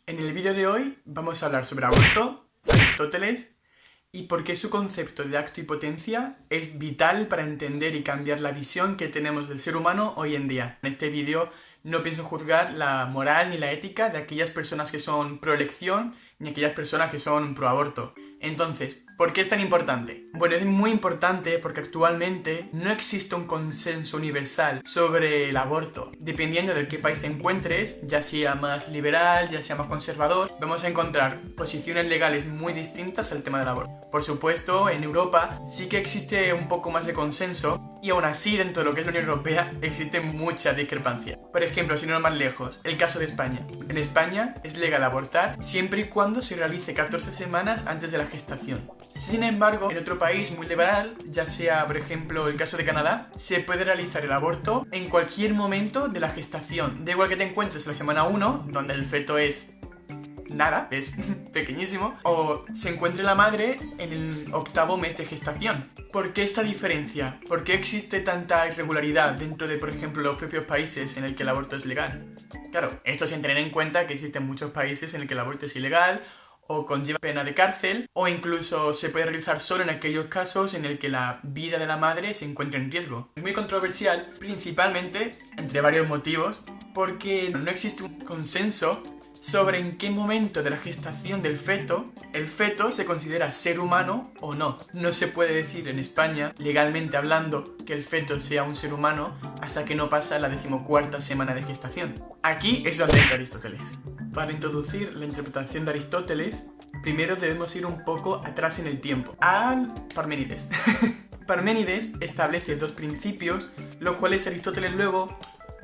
En el vídeo de hoy vamos a hablar sobre aborto, Aristóteles, y por qué su concepto de acto y potencia es vital para entender y cambiar la visión que tenemos del ser humano hoy en día. En este vídeo no pienso juzgar la moral ni la ética de aquellas personas que son pro elección ni aquellas personas que son pro aborto. Entonces, ¿por qué es tan importante? Bueno, es muy importante porque actualmente no existe un consenso universal sobre el aborto. Dependiendo de qué país te encuentres, ya sea más liberal, ya sea más conservador, vamos a encontrar posiciones legales muy distintas al tema del aborto. Por supuesto, en Europa sí que existe un poco más de consenso y aún así dentro de lo que es la Unión Europea existe mucha discrepancia. Por ejemplo, sin ir más lejos, el caso de España. En España es legal abortar siempre y cuando se realice 14 semanas antes de la gestación. Sin embargo, en otro país muy liberal, ya sea por ejemplo el caso de Canadá, se puede realizar el aborto en cualquier momento de la gestación. Da igual que te encuentres en la semana 1, donde el feto es nada, es pequeñísimo, o se encuentre la madre en el 8º mes de gestación. ¿Por qué esta diferencia? ¿Por qué existe tanta irregularidad dentro de, por ejemplo, los propios países en el que el aborto es legal? Claro, esto sin tener en cuenta que existen muchos países en el que el aborto es ilegal, o conlleva pena de cárcel, o incluso se puede realizar solo en aquellos casos en el que la vida de la madre se encuentra en riesgo. Es muy controversial, principalmente, entre varios motivos, porque no existe un consenso sobre en qué momento de la gestación del feto el feto se considera ser humano o no. No se puede decir en España, legalmente hablando, que el feto sea un ser humano hasta que no pasa la 14ª semana de gestación. Aquí es donde entra Aristóteles. Para introducir la interpretación de Aristóteles, primero debemos ir un poco atrás en el tiempo, al Parménides. Parménides establece dos principios, los cuales Aristóteles luego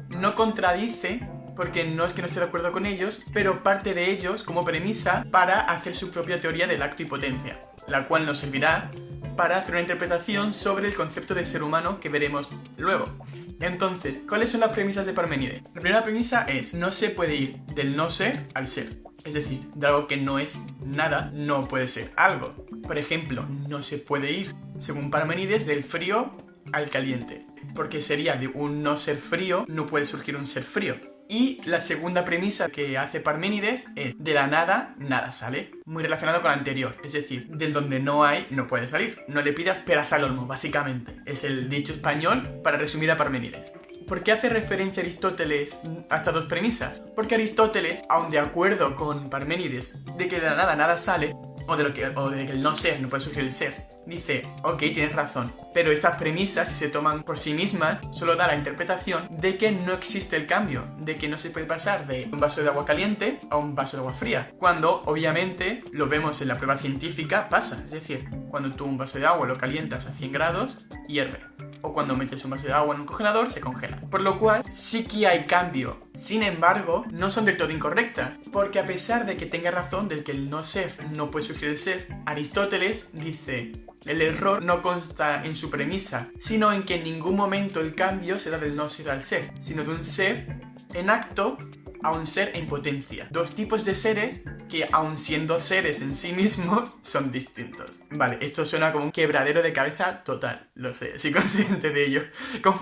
no contradice, porque no es que no esté de acuerdo con ellos, pero parte de ellos como premisa para hacer su propia teoría del acto y potencia, la cual nos servirá para hacer una interpretación sobre el concepto de ser humano que veremos luego. Entonces, ¿cuáles son las premisas de Parménides? La primera premisa es: no se puede ir del no ser al ser. Es decir, de algo que no es nada, no puede ser algo. Por ejemplo, no se puede ir, según Parménides, del frío al caliente, porque sería de un no ser frío, no puede surgir un ser frío. Y la segunda premisa que hace Parménides es: de la nada, nada sale. Muy relacionado con la anterior, es decir, del donde no hay, no puede salir. No le pidas peras al olmo, básicamente. Es el dicho español para resumir a Parménides. ¿Por qué hace referencia Aristóteles a estas dos premisas? Porque Aristóteles, aun de acuerdo con Parménides de que de la nada nada sale, o de que el no ser no puede surgir el ser, dice: ok, tienes razón, pero estas premisas, si se toman por sí mismas, solo da la interpretación de que no existe el cambio, de que no se puede pasar de un vaso de agua caliente a un vaso de agua fría, cuando obviamente lo vemos en la prueba científica, pasa. Es decir, cuando tú un vaso de agua lo calientas a 100 grados, hierve. O cuando metes un vaso de agua en un congelador, se congela. Por lo cual, sí que hay cambio. Sin embargo, no son del todo incorrectas, porque a pesar de que tenga razón de que el no ser no puede surgir el ser, Aristóteles dice: el error no consta en su premisa, sino en que en ningún momento el cambio se da del no ser al ser, sino de un ser en acto a un ser en potencia. Dos tipos de seres que, aun siendo seres en sí mismos, son distintos. Vale, esto suena como un quebradero de cabeza total, lo sé, soy consciente de ello.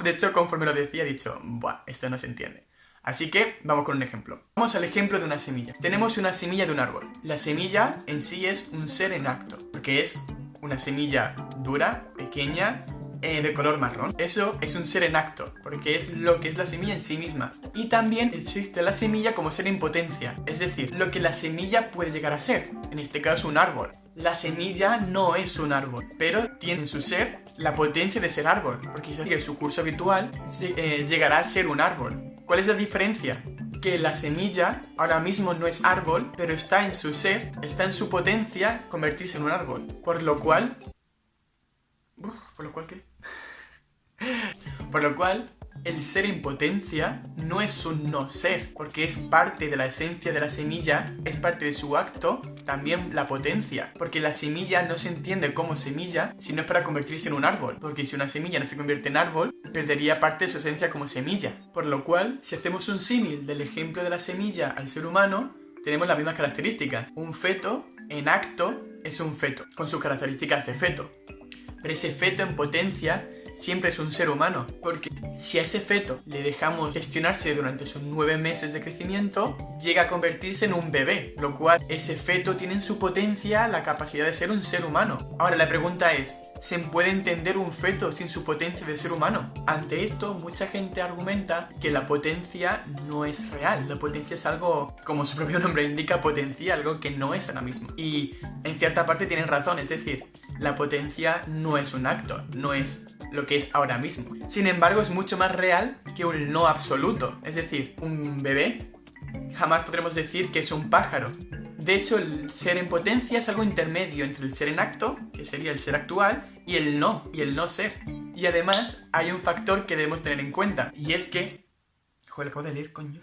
De hecho, conforme lo decía, he dicho: buah, esto no se entiende. Así que vamos con un ejemplo. Vamos al ejemplo de una semilla. Tenemos una semilla de un árbol. La semilla en sí es un ser en acto, porque es una semilla dura, pequeña, de color marrón. Eso es un ser en acto, porque es lo que es la semilla en sí misma. Y también existe la semilla como ser en potencia, es decir, lo que la semilla puede llegar a ser, en este caso un árbol. La semilla no es un árbol, pero tiene en su ser la potencia de ser árbol, porque si sigue su curso habitual, llegará a ser un árbol. ¿Cuál es la diferencia? Que la semilla ahora mismo no es árbol, pero está en su ser, está en su potencia convertirse en un árbol. Por lo cual... ¿qué? Por lo cual, el ser en potencia no es un no ser, porque es parte de la esencia de la semilla, es parte de su acto, también la potencia, porque la semilla no se entiende como semilla si no es para convertirse en un árbol, porque si una semilla no se convierte en árbol, perdería parte de su esencia como semilla. Por lo cual, si hacemos un símil del ejemplo de la semilla al ser humano, tenemos las mismas características. Un feto en acto es un feto, con sus características de feto. Pero ese feto en potencia siempre es un ser humano, porque si a ese feto le dejamos gestionarse durante sus 9 meses de crecimiento, llega a convertirse en un bebé, lo cual ese feto tiene en su potencia la capacidad de ser un ser humano. Ahora la pregunta es, ¿se puede entender un feto sin su potencia de ser humano? Ante esto, mucha gente argumenta que la potencia no es real. La potencia es algo, como su propio nombre indica, potencia, algo que no es ahora mismo. Y en cierta parte tienen razón, es decir, la potencia no es un acto, no es lo que es ahora mismo. Sin embargo, es mucho más real que un no absoluto. Es decir, un bebé jamás podremos decir que es un pájaro. De hecho, el ser en potencia es algo intermedio entre el ser en acto, que sería el ser actual, y el no ser. Y además, hay un factor que debemos tener en cuenta, y es que... Joder, acabo de leer, coño.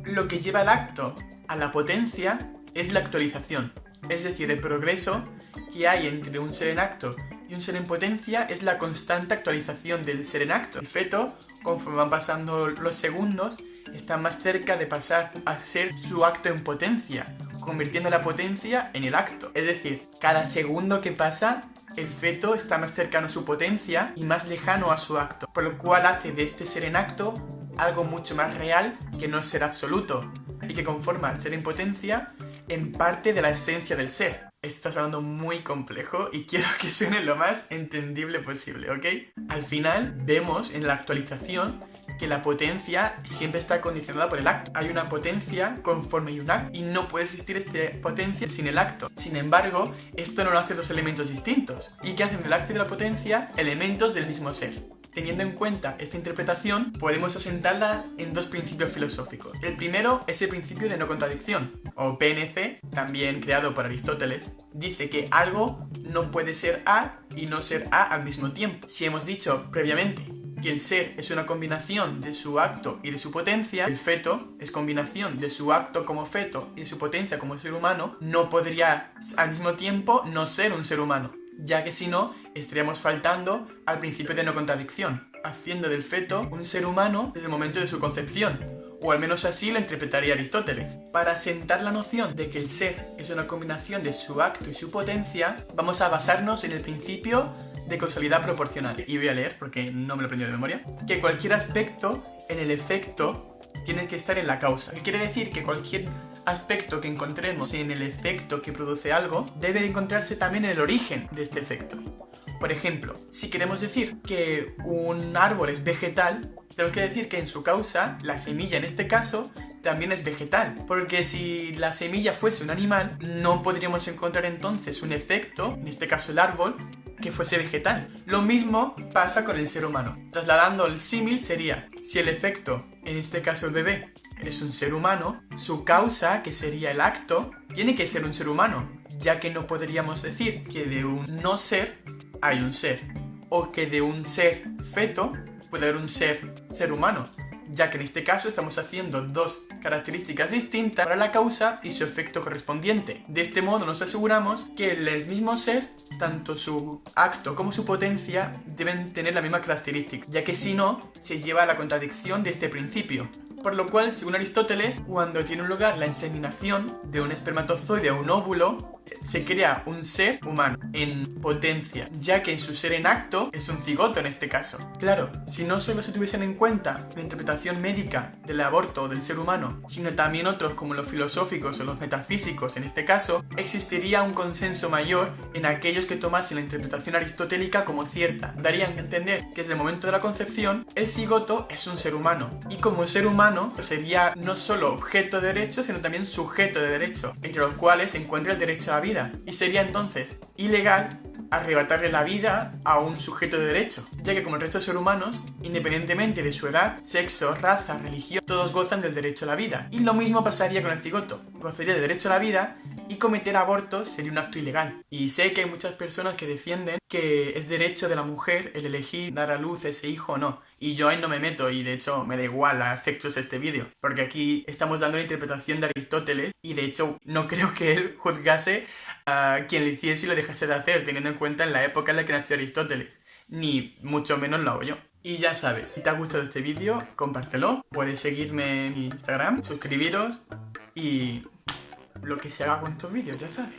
Lo que lleva el acto a la potencia es la actualización. Es decir, el progreso que hay entre un ser en acto y un ser en potencia es la constante actualización del ser en acto. El feto, conforme van pasando los segundos, está más cerca de pasar a ser su acto en potencia, convirtiendo la potencia en el acto. Es decir, cada segundo que pasa, el feto está más cercano a su potencia y más lejano a su acto, por lo cual hace de este ser en acto algo mucho más real que no ser absoluto, y que conforma al ser en potencia en parte de la esencia del ser. Esto está sonando muy complejo y quiero que suene lo más entendible posible, ¿ok? Al final vemos en la actualización que la potencia siempre está condicionada por el acto. Hay una potencia conforme hay un acto y no puede existir esta potencia sin el acto. Sin embargo, esto no lo hace dos elementos distintos y que hacen del acto y de la potencia elementos del mismo ser. Teniendo en cuenta esta interpretación, podemos asentarla en dos principios filosóficos. El primero es el principio de no contradicción, o PNC, también creado por Aristóteles. Dice que algo no puede ser A y no ser A al mismo tiempo. Si hemos dicho previamente que el ser es una combinación de su acto y de su potencia, el feto es combinación de su acto como feto y de su potencia como ser humano, no podría al mismo tiempo no ser un ser humano, ya que si no, estaríamos faltando al principio de no contradicción, haciendo del feto un ser humano desde el momento de su concepción, o al menos así lo interpretaría Aristóteles. Para asentar la noción de que el ser es una combinación de su acto y su potencia, vamos a basarnos en el principio de causalidad proporcional. Y voy a leer, porque no me lo he aprendido de memoria, que cualquier aspecto en el efecto tiene que estar en la causa. ¿Qué quiere decir? Que cualquier aspecto que encontremos en el efecto que produce algo debe encontrarse también en el origen de este efecto. Por ejemplo, si queremos decir que un árbol es vegetal, tenemos que decir que en su causa, la semilla en este caso, también es vegetal. Porque si la semilla fuese un animal, no podríamos encontrar entonces un efecto, en este caso el árbol, que fuese vegetal. Lo mismo pasa con el ser humano. Trasladando el símil sería, si el efecto, en este caso el bebé, es un ser humano, su causa, que sería el acto, tiene que ser un ser humano, ya que no podríamos decir que de un no ser hay un ser, o que de un ser feto puede haber un ser humano, ya que en este caso estamos haciendo dos características distintas para la causa y su efecto correspondiente. De este modo nos aseguramos que el mismo ser, tanto su acto como su potencia, deben tener la misma característica, ya que si no, se lleva a la contradicción de este principio. Por lo cual, según Aristóteles, cuando tiene lugar la inseminación de un espermatozoide o un óvulo, se crea un ser humano en potencia, ya que en su ser en acto es un cigoto en este caso. Claro, si no solo se tuviesen en cuenta la interpretación médica del aborto o del ser humano, sino también otros como los filosóficos o los metafísicos en este caso, existiría un consenso mayor en aquellos que tomasen la interpretación aristotélica como cierta. Darían a entender que desde el momento de la concepción, el cigoto es un ser humano, y como ser humano sería no solo objeto de derecho, sino también sujeto de derecho, entre los cuales se encuentra el derecho a la vida, y sería entonces ilegal arrebatarle la vida a un sujeto de derecho, ya que como el resto de seres humanos, independientemente de su edad, sexo, raza, religión, todos gozan del derecho a la vida. Y lo mismo pasaría con el cigoto, gozaría del derecho a la vida y cometer abortos sería un acto ilegal. Y sé que hay muchas personas que defienden que es derecho de la mujer el elegir dar a luz ese hijo o no. Y yo ahí no me meto y de hecho me da igual a efectos de este vídeo, porque aquí estamos dando una interpretación de Aristóteles y de hecho no creo que él juzgase a quien le hiciese y lo dejase de hacer, teniendo en cuenta en la época en la que nació Aristóteles, ni mucho menos lo hago yo. Y ya sabes, si te ha gustado este vídeo, compártelo, puedes seguirme en Instagram, suscribiros y lo que se haga con estos vídeos, ya sabes.